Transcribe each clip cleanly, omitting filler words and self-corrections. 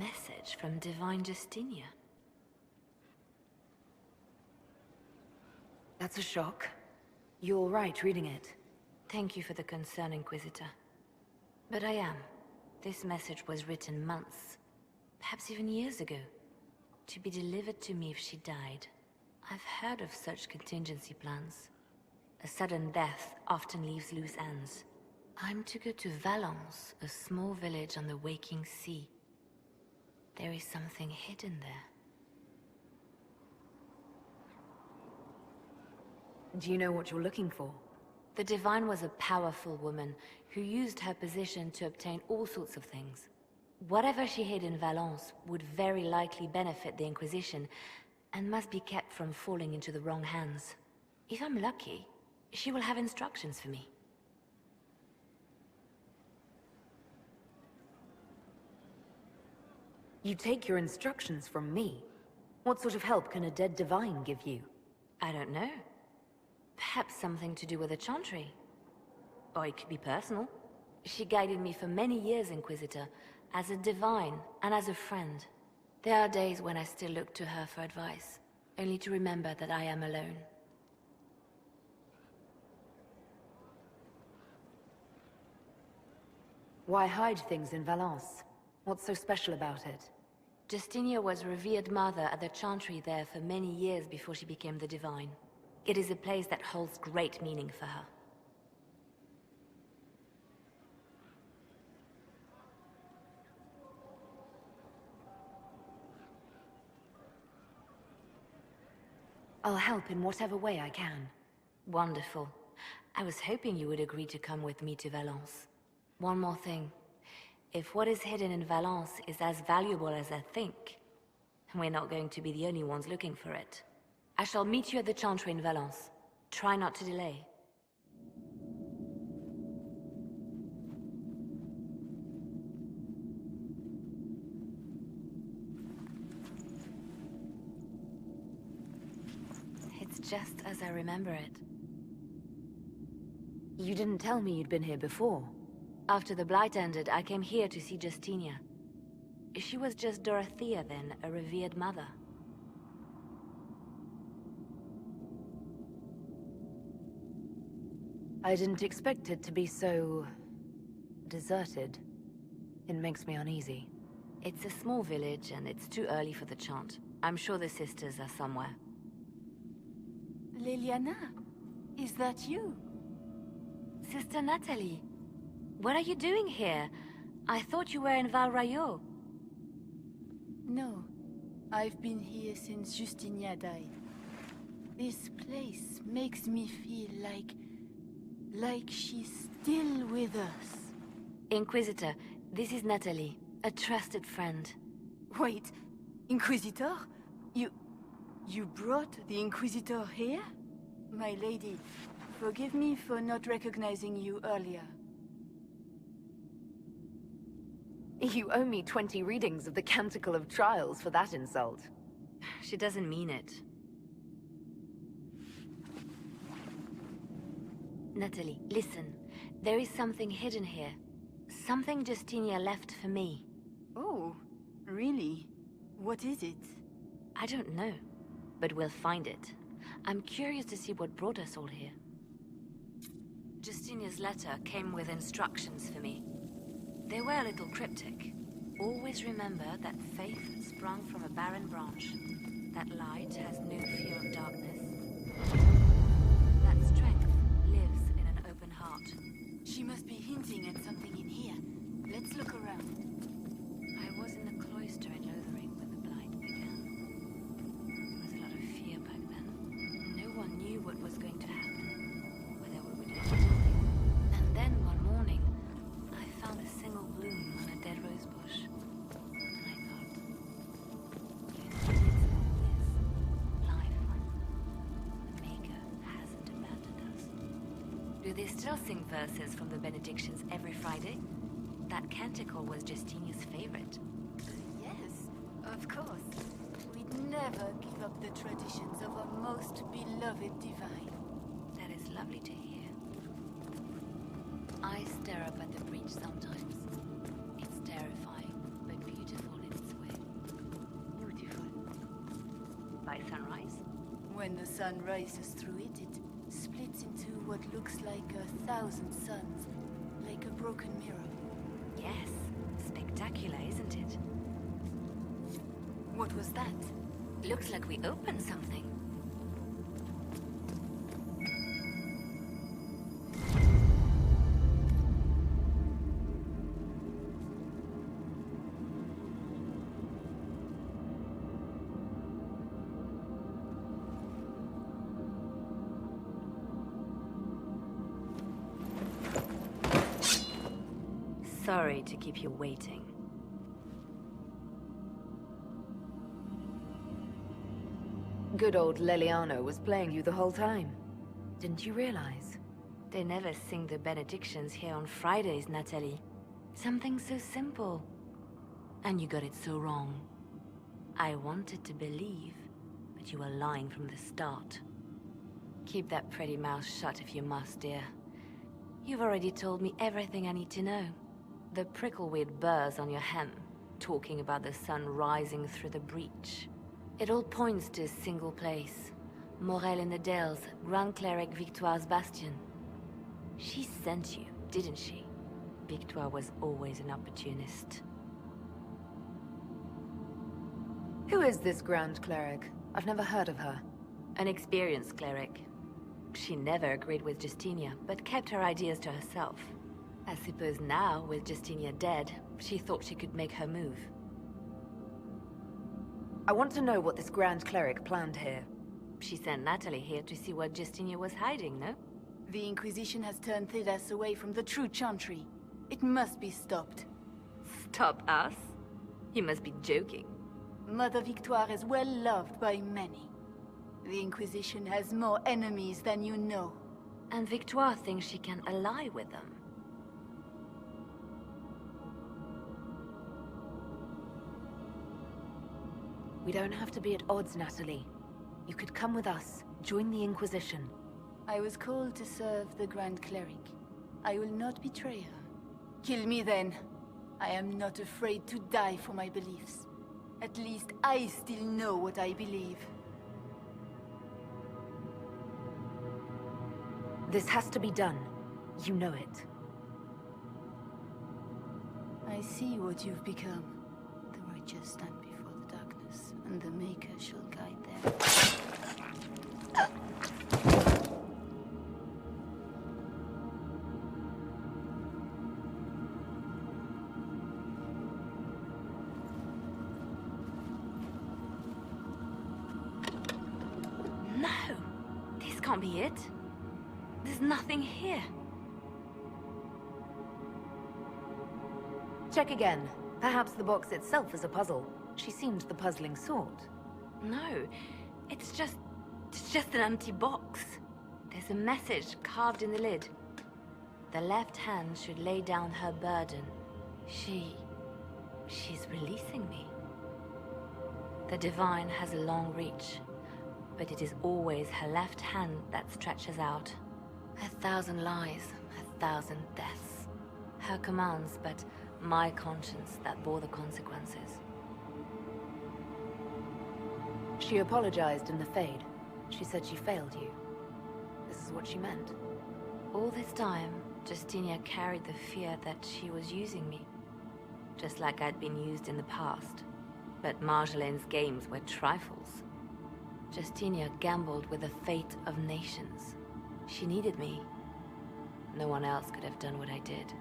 message from Divine Justinia. That's a shock. You're right reading it. Thank you for the concern, Inquisitor. But I am. This message was written months, perhaps even years ago, to be delivered to me if she died. I've heard of such contingency plans. A sudden death often leaves loose ends. I'm to go to Valence, a small village on the waking sea. There is something hidden there. Do you know what you're looking for? The Divine was a powerful woman who used her position to obtain all sorts of things. Whatever she hid in Valence would very likely benefit the Inquisition and must be kept from falling into the wrong hands. If I'm lucky, she will have instructions for me. You take your instructions from me? What sort of help can a dead Divine give you? I don't know. Perhaps something to do with the Chantry. Or it could be personal. She guided me for many years, Inquisitor, as a Divine and as a friend. There are days when I still look to her for advice, only to remember that I am alone. Why hide things in Valence? What's so special about it? Justinia was revered mother at the Chantry there for many years before she became the Divine. It is a place that holds great meaning for her. I'll help in whatever way I can. Wonderful. I was hoping you would agree to come with me to Valence. One more thing. If what is hidden in Valence is as valuable as I think, we're not going to be the only ones looking for it. I shall meet you at the Chantry in Valence. Try not to delay. It's just as I remember it. You didn't tell me you'd been here before. After the Blight ended, I came here to see Justinia. She was just Dorothea then, a revered mother. I didn't expect it to be so... deserted. It makes me uneasy. It's a small village, and it's too early for the chant. I'm sure the sisters are somewhere. Leliana, is that you? Sister Natalie, what are you doing here? I thought you were in Val Rayo. No, I've been here since Justinia died. This place makes me feel like she's still with us. Inquisitor, this is Natalie, a trusted friend. Wait, Inquisitor? You brought the Inquisitor here? My lady, forgive me for not recognizing you earlier. You owe me 20 readings of the Canticle of Trials for that insult. She doesn't mean it. Natalie, listen. There is something hidden here. Something Justinia left for me. Oh, really? What is it? I don't know, but we'll find it. I'm curious to see what brought us all here. Justinia's letter came with instructions for me. They were a little cryptic. Always remember that faith sprung from a barren branch, that light has no fear of darkness, that strength lives in an open heart. She must be hinting at something in here. Let's look around. I was in the cloister in Lothering when the Blight began. There was a lot of fear back then. No one knew what was going to happen, whether we would live or die. And then one morning, I found a single bloom on a dead rose bush. And I thought, yes, it's life. The Maker hasn't abandoned us. Do they still sing verses from the benedictions every Friday? That canticle was Justinia's favorite. Yes, of course. We'd never give up the traditions of our most beloved Divine. That is lovely to hear. I stare up at the breach sometimes. It's terrifying, but beautiful in its When the sun rises through it, it splits into what looks like 1,000 suns, like a broken mirror. Yes. Spectacular, isn't it? What was that? Looks like we opened something. Sorry to keep you waiting. Good old Leliana was playing you the whole time. Didn't you realize? They never sing the benedictions here on Fridays, Natalie. Something so simple. And you got it so wrong. I wanted to believe, but you were lying from the start. Keep that pretty mouth shut if you must, dear. You've already told me everything I need to know. The prickleweed burrs on your hem, talking about the sun rising through the breach. It all points to a single place. Morel in the Dales, Grand Cleric Victoire's bastion. She sent you, didn't she? Victoire was always an opportunist. Who is this Grand Cleric? I've never heard of her. An experienced cleric. She never agreed with Justinia, but kept her ideas to herself. I suppose now, with Justinia dead, she thought she could make her move. I want to know what this Grand Cleric planned here. She sent Natalie here to see what Justinia was hiding, no? The Inquisition has turned Thedas away from the true Chantry. It must be stopped. Stop us? You must be joking. Mother Victoire is well loved by many. The Inquisition has more enemies than you know. And Victoire thinks she can ally with them. We don't have to be at odds, Natalie. You could come with us, join the Inquisition. I was called to serve the Grand Cleric. I will not betray her. Kill me then. I am not afraid to die for my beliefs. At least I still know what I believe. This has to be done. You know it. I see what you've become. The righteous stand before the darkness, and the Maker shall guide them. No! This can't be it. There's nothing here. Check again. Perhaps the box itself is a puzzle. She seemed the puzzling sort. No, it's just an empty box. There's a message carved in the lid. The left hand should lay down her burden. She's releasing me. The Devine has a long reach, but it is always her left hand that stretches out. 1,000 lies, 1,000 deaths. Her commands, but my conscience that bore the consequences. She apologized in the Fade. She said she failed you. This is what she meant. All this time, Justinia carried the fear that she was using me. Just like I'd been used in the past. But Marjolaine's games were trifles. Justinia gambled with the fate of nations. She needed me. No one else could have done what I did.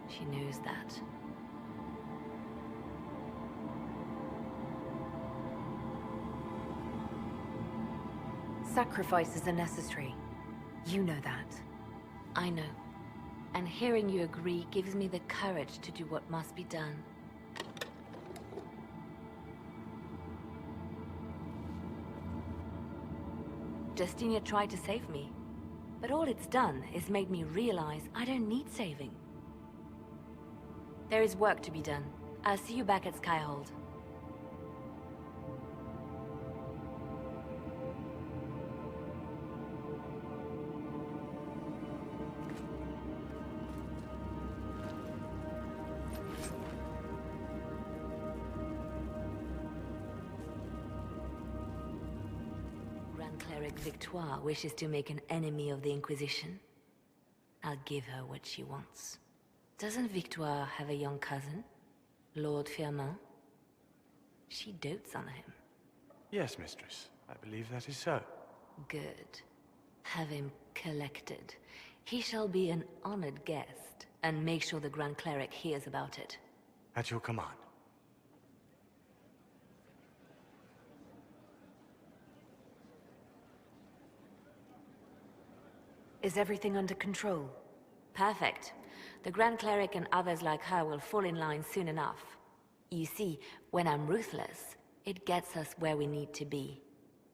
She knows that. Sacrifices are necessary. You know that. I know. And hearing you agree gives me the courage to do what must be done. Justinia tried to save me. But all it's done is made me realize I don't need saving. There is work to be done. I'll see you back at Skyhold. Grand Cleric Victoire wishes to make an enemy of the Inquisition, I'll give her what she wants. Doesn't Victoire have a young cousin, Lord Firmin? She dotes on him. Yes, mistress. I believe that is so. Good. Have him collected. He shall be an honored guest, and make sure the Grand Cleric hears about it. At your command. Is everything under control? Perfect. The Grand Cleric and others like her will fall in line soon enough. You see, when I'm ruthless, it gets us where we need to be.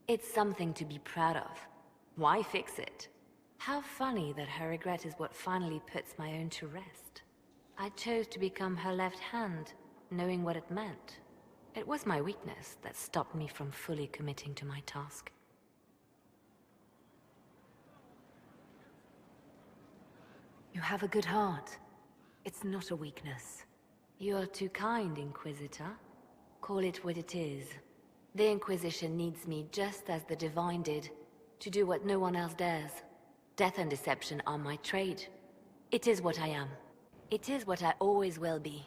It's something to be proud of. Why fix it? How funny that her regret is what finally puts my own to rest. I chose to become her left hand, knowing what it meant. It was my weakness that stopped me from fully committing to my task. You have a good heart. It's not a weakness. You're too kind, Inquisitor. Call it what it is. The Inquisition needs me just as the Devine did, to do what no one else dares. Death and deception are my trade. It is what I am. It is what I always will be.